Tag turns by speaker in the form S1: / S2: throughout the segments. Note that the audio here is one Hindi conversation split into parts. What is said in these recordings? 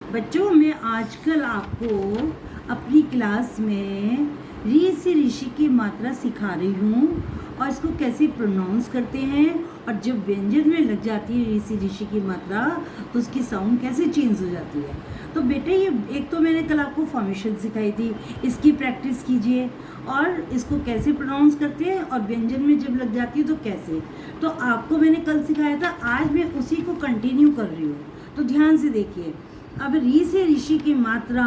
S1: बच्चों, मैं आजकल आपको अपनी क्लास में री से ऋषि की मात्रा सिखा रही हूँ और इसको कैसे प्रोनाउंस करते हैं, और जब व्यंजन में लग जाती है री से ऋषि की मात्रा तो उसकी साउंड कैसे चेंज हो जाती है। तो बेटे, ये एक तो मैंने कल आपको फॉर्मेशन सिखाई थी, इसकी प्रैक्टिस कीजिए और इसको कैसे प्रोनाउंस करते हैं और व्यंजन में जब लग जाती है तो कैसे। तो आपको मैंने कल सिखाया था, आज मैं उसी को कंटिन्यू कर रही हूँ, तो ध्यान से देखिए। अब री से ऋषि की मात्रा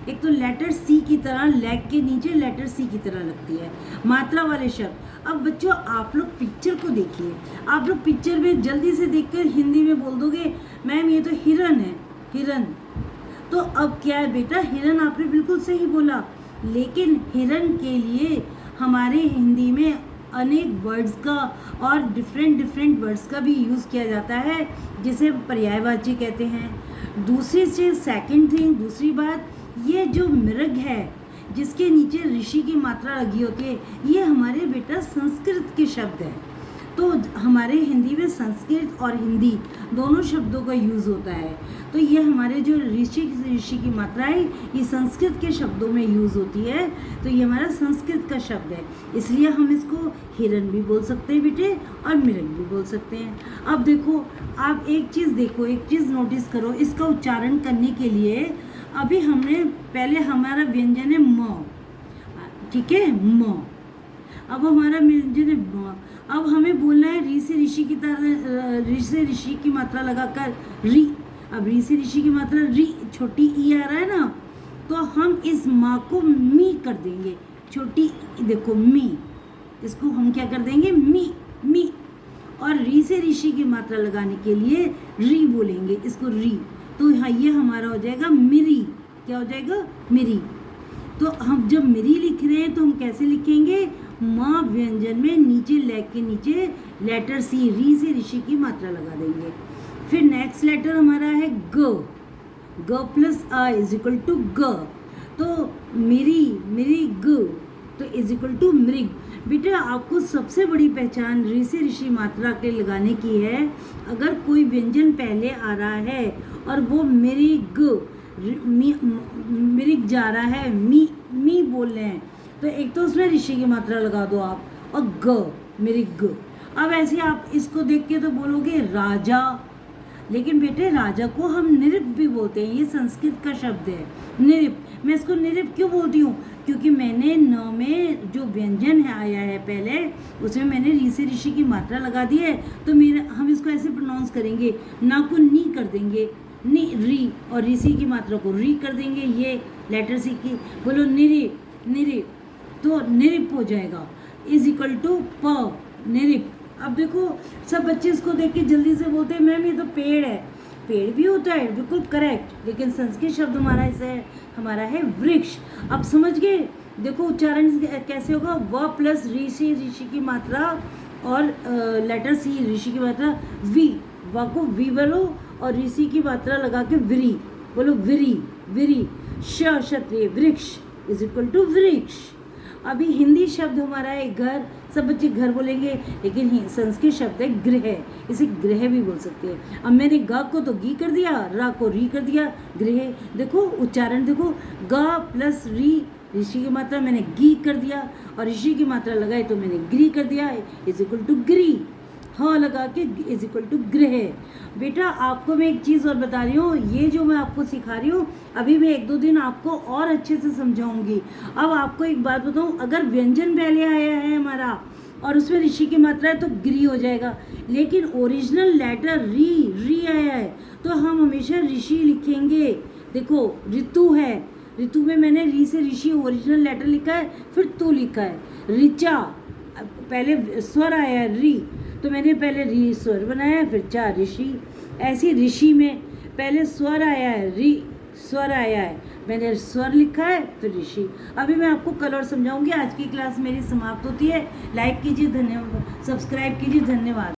S1: एक तो लेटर सी की तरह, लेग के नीचे लेटर सी की तरह लगती है, मात्रा वाले शब्द। अब बच्चों, आप लोग पिक्चर को देखिए, आप लोग पिक्चर में जल्दी से देखकर हिंदी में बोल दोगे मैम ये तो हिरन है, हिरन। तो अब क्या है बेटा, हिरन आपने बिल्कुल सही बोला, लेकिन हिरन के लिए हमारे हिंदी में अनेक वर्ड्स का और डिफरेंट वर्ड्स का भी यूज़ किया जाता है, जिसे पर्यायवाची कहते हैं। दूसरी चीज़, सेकंड थिंग, दूसरी बात, ये जो मृग है जिसके नीचे ऋषि की मात्रा लगी होती है, ये हमारे बेटा संस्कृत के शब्द है। तो हमारे हिंदी में संस्कृत और हिंदी दोनों शब्दों का यूज़ होता है। तो ये हमारे जो ऋषि की मात्रा है, ये संस्कृत के शब्दों में यूज़ होती है, तो ये हमारा संस्कृत का शब्द है, इसलिए हम इसको हिरन भी बोल सकते हैं बेटे और मृग भी बोल सकते हैं। अब देखो, आप एक चीज़ देखो, एक चीज़ नोटिस करो, इसका उच्चारण करने के लिए अभी हमने पहले हमारा व्यंजन है म, ठीक है, म। अब हमारा व्यंजन है म। अब हमें बोलना है री से ऋषि की तरह, री से ऋषि की मात्रा लगाकर री। अब री से ऋषि की मात्रा री, छोटी ई आ रहा है ना, तो हम इस माँ को मी कर देंगे, छोटी देखो मी, इसको हम क्या कर देंगे, मी मी। और री से ऋषि की मात्रा लगाने के लिए री बोलेंगे, इसको री। तो हाँ, ये हमारा हो जाएगा मिरी। क्या हो जाएगा, मिरी। तो हम जब मिरी लिख रहे हैं तो हम कैसे लिखेंगे, माँ व्यंजन में नीचे लेग के नीचे लेटर सी, री से ऋषि की मात्रा लगा देंगे। फिर नेक्स्ट लेटर हमारा है ग, ग प्लस आ इज इक्वल टू ग। तो मिरी, मिरी ग, तो इज इक्वल टू मृग। बेटा, आपको सबसे बड़ी पहचान री से ऋषि मात्रा के लगाने की है, अगर कोई व्यंजन पहले आ रहा है और वो मृग, मृग जा रहा है, मी बोल रहे हैं, तो एक तो उसमें ऋषि की मात्रा लगा दो आप, और ग, मृग। अब ऐसे आप इसको देख के तो बोलोगे राजा, लेकिन बेटे राजा को हम नृप भी बोलते हैं, ये संस्कृत का शब्द है नृप। मैं इसको नृप क्यों बोलती हूँ, क्योंकि मैंने न में जो व्यंजन है आया है पहले, उसमें मैंने री से ऋषि की मात्रा लगा दी है, तो हम इसको ऐसे प्रोनाउंस करेंगे, ना को नी कर देंगे, नी री, और ऋषि की मात्रा को री कर देंगे, ये लेटर सी की, बोलो निरी, निरी, तो निरिप हो जाएगा, इज इक्वल टू प, निरिप। अब देखो, सब बच्चे इसको देख के जल्दी से बोलते हैं मैम ये तो पेड़ है, पेड़ भी होता है, बिल्कुल करेक्ट, लेकिन संस्कृत शब्द हमारा है वृक्ष। अब समझ गए, देखो उच्चारण कैसे होगा, व प्लस ऋषि, ऋषि की मात्रा और लेटर सी, ऋषि की मात्रा वी, व को वी बोलो और ऋषि की मात्रा लगा के विरी, बोलो विरी, विरी, क्षत्रिय, वृक्ष इज इक्वल टू वृक्ष। अभी हिंदी शब्द हमारा है घर, सब बच्चे घर बोलेंगे, लेकिन संस्कृत शब्द है गृह, इसे गृह भी बोल सकते हैं। अब मैंने ग को तो गी कर दिया, रा को री कर दिया, गृह। देखो उच्चारण देखो, ग प्लस री, ऋषि की मात्रा मैंने गी कर दिया, और ऋषि की मात्रा लगाई तो मैंने ग्री कर दिया, इज इक्वल टू ग्री, हाँ लगा के इज इक्वल टू गृह। बेटा, आपको मैं एक चीज़ और बता रही हूँ, ये जो मैं आपको सिखा रही हूँ, अभी मैं 1-2 दिन आपको और अच्छे से समझाऊंगी। अब आपको एक बात बताऊँ, अगर व्यंजन पहले आया है हमारा और उसमें ऋषि की मात्रा है तो गिरी हो जाएगा, लेकिन ओरिजिनल लेटर री आया है तो हम हमेशा ऋषि लिखेंगे। देखो ऋतु है, ऋतु में मैंने री से ऋषि ओरिजिनल लेटर लिखा है, फिर तू लिखा है। ऋचा, पहले स्वर आया है री, तो मैंने पहले री स्वर बनाया है, फिर चा ऋषि। ऐसी ऋषि में पहले स्वर आया है, री स्वर आया है, मैंने स्वर लिखा है, फिर ऋषि। अभी मैं आपको कल और समझाऊंगी। आज की क्लास मेरी समाप्त होती है। लाइक कीजिए, धन्यवाद, सब्सक्राइब कीजिए, धन्यवाद।